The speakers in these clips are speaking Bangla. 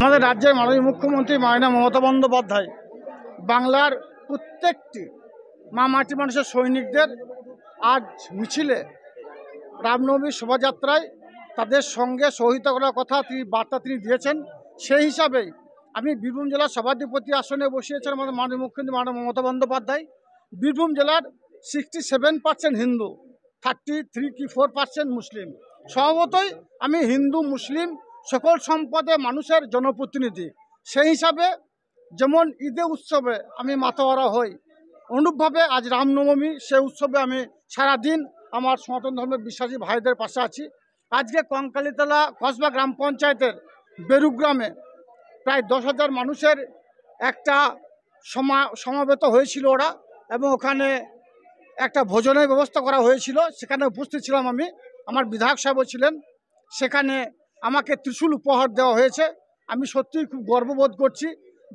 আমাদের রাজ্যের মাননীয় মুখ্যমন্ত্রী মাননীয় মমতা বন্দ্যোপাধ্যায় বাংলার প্রত্যেকটি মা মাটি মানুষের সৈনিকদের আজ মিছিলে রামনবমী শোভাযাত্রায় তাদের সঙ্গে সহযোগিতা করার কথা বার্তা তিনি দিয়েছেন। সেই হিসাবেই আমি বীরভূম জেলার সভাধিপতি আসনে বসিয়েছেন আমাদের মাননীয় মুখ্যমন্ত্রী মাননীয় মমতা বন্দ্যোপাধ্যায়। বীরভূম জেলার 67% হিন্দু, 33 কি 4% মুসলিম। স্বভাবতই আমি হিন্দু মুসলিম সকল সম্পদে মানুষের জনপ্রতিনিধি। সেই হিসাবে যেমন ঈদে উৎসবে আমি মাতোয়ারা হই, অনুরূপভাবে আজ রামনবমী সে উৎসবে আমি সারাদিন আমার সনাতন ধর্মের বিশ্বাসী ভাইদের পাশে আছি। আজকে কঙ্কালীতলা কসবা গ্রাম পঞ্চায়েতের বেরুগ্রামে প্রায় 10,000 মানুষের একটা সমাবেত হয়েছিল ওরা, এবং ওখানে একটা ভোজনের ব্যবস্থা করা হয়েছিল। সেখানে উপস্থিত ছিলাম আমি, আমার বিধায়ক সাহেবও ছিলেন। সেখানে আমাকে ত্রিশূল উপহার দেওয়া হয়েছে। আমি সত্যিই খুব গর্ববোধ করছি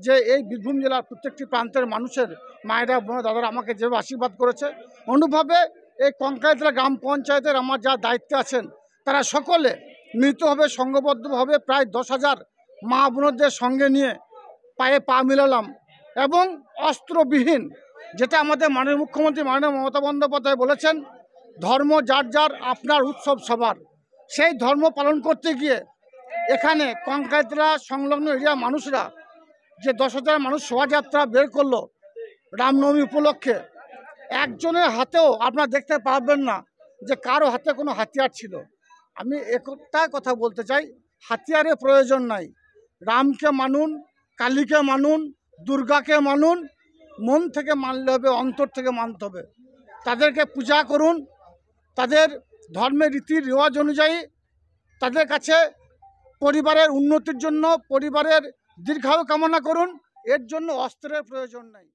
যে এই বীরভূম জেলার প্রত্যেকটি প্রান্তের মানুষের মায়েরা বোন দাদারা আমাকে যেভাবে আশীর্বাদ করেছে, অনুভাবে এই কঙ্কালীতলা গ্রাম পঞ্চায়েতের আমার যা দায়িত্বে আছেন তারা সকলে মিলিতভাবে সংঘবদ্ধভাবে প্রায় 10,000 মা বোনদের সঙ্গে নিয়ে পায়ে পা মিলালাম। এবং অস্ত্রবিহীন, যেটা আমাদের মাননীয় মুখ্যমন্ত্রী মাননীয় মমতা বন্দ্যোপাধ্যায় বলেছেন, ধর্ম যার যার আপনার উৎসব সবার, সেই ধর্ম পালন করতে গিয়ে এখানে কঙ্কালীতলা সংলগ্ন এরিয়া মানুষরা যে 10,000 মানুষ শোভাযাত্রা বের করলো রামনবমী উপলক্ষে, একজনের হাতেও আপনারা দেখতে পারবেন না যে কারো হাতে কোনো হাতিয়ার ছিল। আমি একটা কথা বলতে চাই, হাতিয়ারের প্রয়োজন নাই। রামকে মানুন, কালীকে মানুন, দুর্গাকে মানুন, মন থেকে মানলে হবে, অন্তর থেকে মানতে হবে। তাদেরকে পূজা করুন, তাদের ধর্মের রীতি রেওয়াজ অনুযায়ী তাদের কাছে পরিবারের উন্নতির জন্য পরিবারের দীর্ঘায়ু কামনা করুন। এর জন্য অস্ত্রের প্রয়োজন নাই।